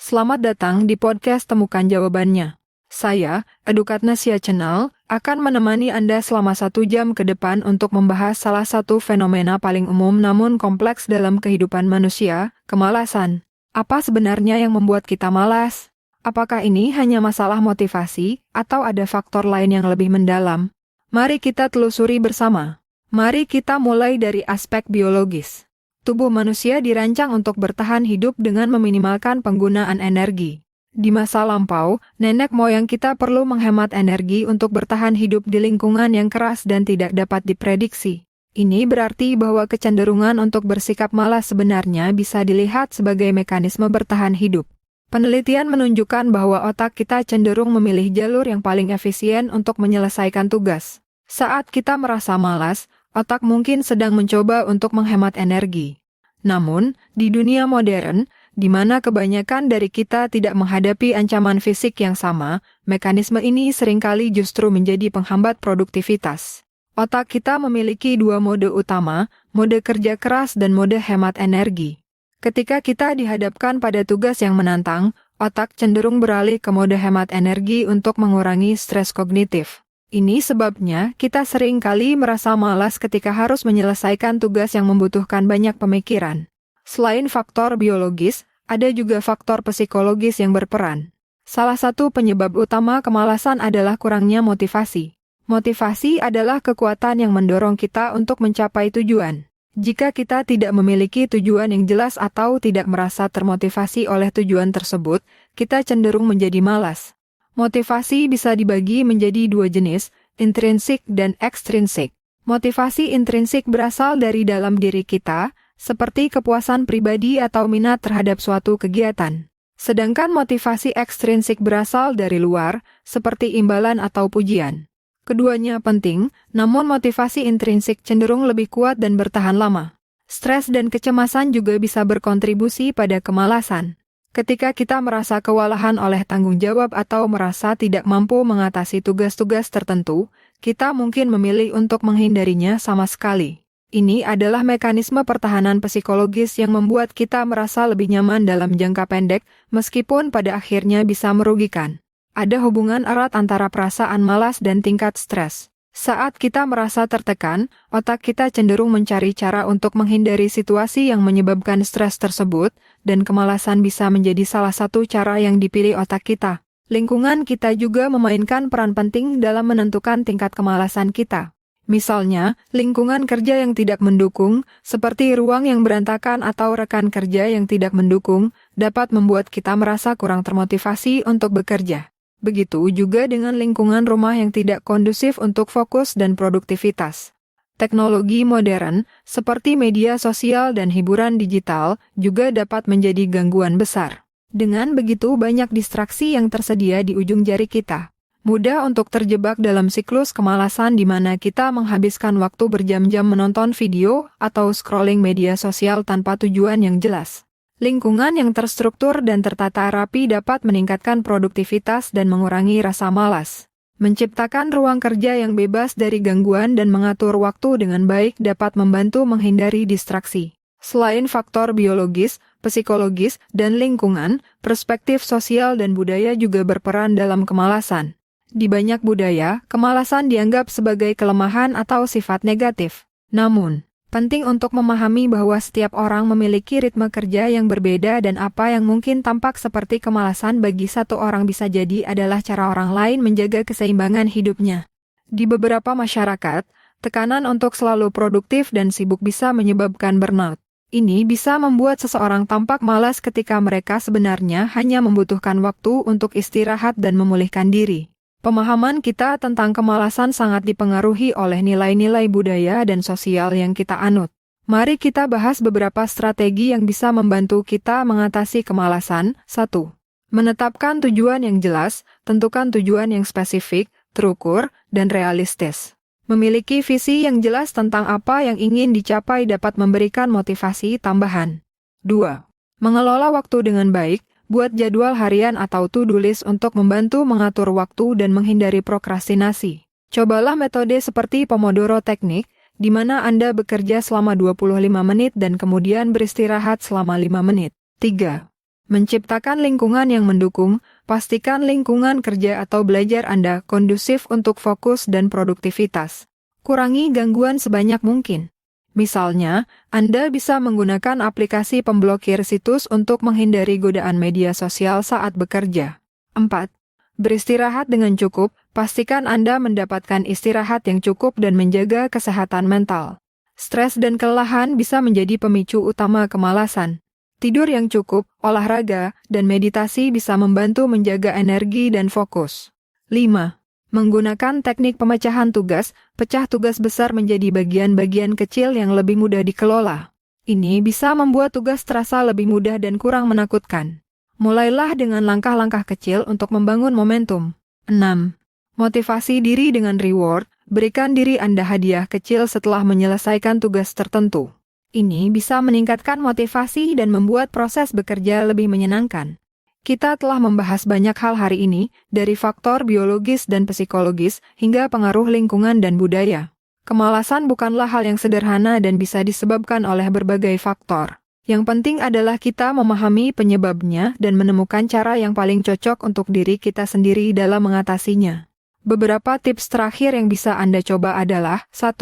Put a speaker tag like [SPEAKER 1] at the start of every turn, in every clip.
[SPEAKER 1] Selamat datang di podcast Temukan Jawabannya. Saya, Edukatnesia Channel, akan menemani Anda selama 1 jam ke depan untuk membahas salah satu fenomena paling umum namun kompleks dalam kehidupan manusia, kemalasan. Apa sebenarnya yang membuat kita malas? Apakah ini hanya masalah motivasi, atau ada faktor lain yang lebih mendalam? Mari kita telusuri bersama. Mari kita mulai dari aspek biologis. Tubuh manusia dirancang untuk bertahan hidup dengan meminimalkan penggunaan energi. Di masa lampau, nenek moyang kita perlu menghemat energi untuk bertahan hidup di lingkungan yang keras dan tidak dapat diprediksi. Ini berarti bahwa kecenderungan untuk bersikap malas sebenarnya bisa dilihat sebagai mekanisme bertahan hidup. Penelitian menunjukkan bahwa otak kita cenderung memilih jalur yang paling efisien untuk menyelesaikan tugas. Saat kita merasa malas, otak mungkin sedang mencoba untuk menghemat energi. Namun, di dunia modern, di mana kebanyakan dari kita tidak menghadapi ancaman fisik yang sama, mekanisme ini seringkali justru menjadi penghambat produktivitas. Otak kita memiliki 2 mode utama, mode kerja keras dan mode hemat energi. Ketika kita dihadapkan pada tugas yang menantang, otak cenderung beralih ke mode hemat energi untuk mengurangi stres kognitif. Ini sebabnya kita sering kali merasa malas ketika harus menyelesaikan tugas yang membutuhkan banyak pemikiran. Selain faktor biologis, ada juga faktor psikologis yang berperan. Salah satu penyebab utama kemalasan adalah kurangnya motivasi. Motivasi adalah kekuatan yang mendorong kita untuk mencapai tujuan. Jika kita tidak memiliki tujuan yang jelas atau tidak merasa termotivasi oleh tujuan tersebut, kita cenderung menjadi malas. Motivasi bisa dibagi menjadi 2 jenis, intrinsik dan ekstrinsik. Motivasi intrinsik berasal dari dalam diri kita, seperti kepuasan pribadi atau minat terhadap suatu kegiatan. Sedangkan motivasi ekstrinsik berasal dari luar, seperti imbalan atau pujian. Keduanya penting, namun motivasi intrinsik cenderung lebih kuat dan bertahan lama. Stres dan kecemasan juga bisa berkontribusi pada kemalasan. Ketika kita merasa kewalahan oleh tanggung jawab atau merasa tidak mampu mengatasi tugas-tugas tertentu, kita mungkin memilih untuk menghindarinya sama sekali. Ini adalah mekanisme pertahanan psikologis yang membuat kita merasa lebih nyaman dalam jangka pendek, meskipun pada akhirnya bisa merugikan. Ada hubungan erat antara perasaan malas dan tingkat stres. Saat kita merasa tertekan, otak kita cenderung mencari cara untuk menghindari situasi yang menyebabkan stres tersebut, dan kemalasan bisa menjadi salah satu cara yang dipilih otak kita. Lingkungan kita juga memainkan peran penting dalam menentukan tingkat kemalasan kita. Misalnya, lingkungan kerja yang tidak mendukung, seperti ruang yang berantakan atau rekan kerja yang tidak mendukung, dapat membuat kita merasa kurang termotivasi untuk bekerja. Begitu juga dengan lingkungan rumah yang tidak kondusif untuk fokus dan produktivitas. Teknologi modern, seperti media sosial dan hiburan digital, juga dapat menjadi gangguan besar. Dengan begitu banyak distraksi yang tersedia di ujung jari kita, mudah untuk terjebak dalam siklus kemalasan di mana kita menghabiskan waktu berjam-jam menonton video atau scrolling media sosial tanpa tujuan yang jelas. Lingkungan yang terstruktur dan tertata rapi dapat meningkatkan produktivitas dan mengurangi rasa malas. Menciptakan ruang kerja yang bebas dari gangguan dan mengatur waktu dengan baik dapat membantu menghindari distraksi. Selain faktor biologis, psikologis, dan lingkungan, perspektif sosial dan budaya juga berperan dalam kemalasan. Di banyak budaya, kemalasan dianggap sebagai kelemahan atau sifat negatif. Namun, penting untuk memahami bahwa setiap orang memiliki ritme kerja yang berbeda dan apa yang mungkin tampak seperti kemalasan bagi satu orang bisa jadi adalah cara orang lain menjaga keseimbangan hidupnya. Di beberapa masyarakat, tekanan untuk selalu produktif dan sibuk bisa menyebabkan burnout. Ini bisa membuat seseorang tampak malas ketika mereka sebenarnya hanya membutuhkan waktu untuk istirahat dan memulihkan diri. Pemahaman kita tentang kemalasan sangat dipengaruhi oleh nilai-nilai budaya dan sosial yang kita anut. Mari kita bahas beberapa strategi yang bisa membantu kita mengatasi kemalasan. 1. Menetapkan tujuan yang jelas, tentukan tujuan yang spesifik, terukur, dan realistis. Memiliki visi yang jelas tentang apa yang ingin dicapai dapat memberikan motivasi tambahan. 2. Mengelola waktu dengan baik. Buat jadwal harian atau to-do list untuk membantu mengatur waktu dan menghindari prokrastinasi. Cobalah metode seperti Pomodoro Teknik, di mana Anda bekerja selama 25 menit dan kemudian beristirahat selama 5 menit. 3. Menciptakan lingkungan yang mendukung, pastikan lingkungan kerja atau belajar Anda kondusif untuk fokus dan produktivitas. Kurangi gangguan sebanyak mungkin. Misalnya, Anda bisa menggunakan aplikasi pemblokir situs untuk menghindari godaan media sosial saat bekerja. 4. Beristirahat dengan cukup, pastikan Anda mendapatkan istirahat yang cukup dan menjaga kesehatan mental. Stres dan kelelahan bisa menjadi pemicu utama kemalasan. Tidur yang cukup, olahraga, dan meditasi bisa membantu menjaga energi dan fokus. 5. Menggunakan teknik pemecahan tugas, pecah tugas besar menjadi bagian-bagian kecil yang lebih mudah dikelola. Ini bisa membuat tugas terasa lebih mudah dan kurang menakutkan. Mulailah dengan langkah-langkah kecil untuk membangun momentum. 6. Motivasi diri dengan reward, berikan diri Anda hadiah kecil setelah menyelesaikan tugas tertentu. Ini bisa meningkatkan motivasi dan membuat proses bekerja lebih menyenangkan. Kita telah membahas banyak hal hari ini, dari faktor biologis dan psikologis hingga pengaruh lingkungan dan budaya. Kemalasan bukanlah hal yang sederhana dan bisa disebabkan oleh berbagai faktor. Yang penting adalah kita memahami penyebabnya dan menemukan cara yang paling cocok untuk diri kita sendiri dalam mengatasinya. Beberapa tips terakhir yang bisa Anda coba adalah: 1.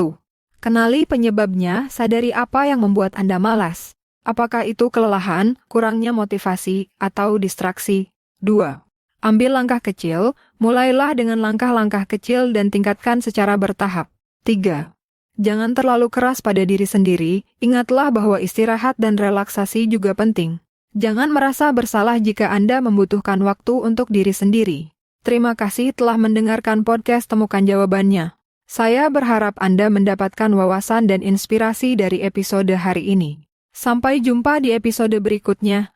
[SPEAKER 1] Kenali penyebabnya, sadari apa yang membuat Anda malas. Apakah itu kelelahan, kurangnya motivasi, atau distraksi? 2. Ambil langkah kecil, mulailah dengan langkah-langkah kecil dan tingkatkan secara bertahap. 3. Jangan terlalu keras pada diri sendiri, ingatlah bahwa istirahat dan relaksasi juga penting. Jangan merasa bersalah jika Anda membutuhkan waktu untuk diri sendiri. Terima kasih telah mendengarkan podcast Temukan Jawabannya. Saya berharap Anda mendapatkan wawasan dan inspirasi dari episode hari ini. Sampai jumpa di episode berikutnya.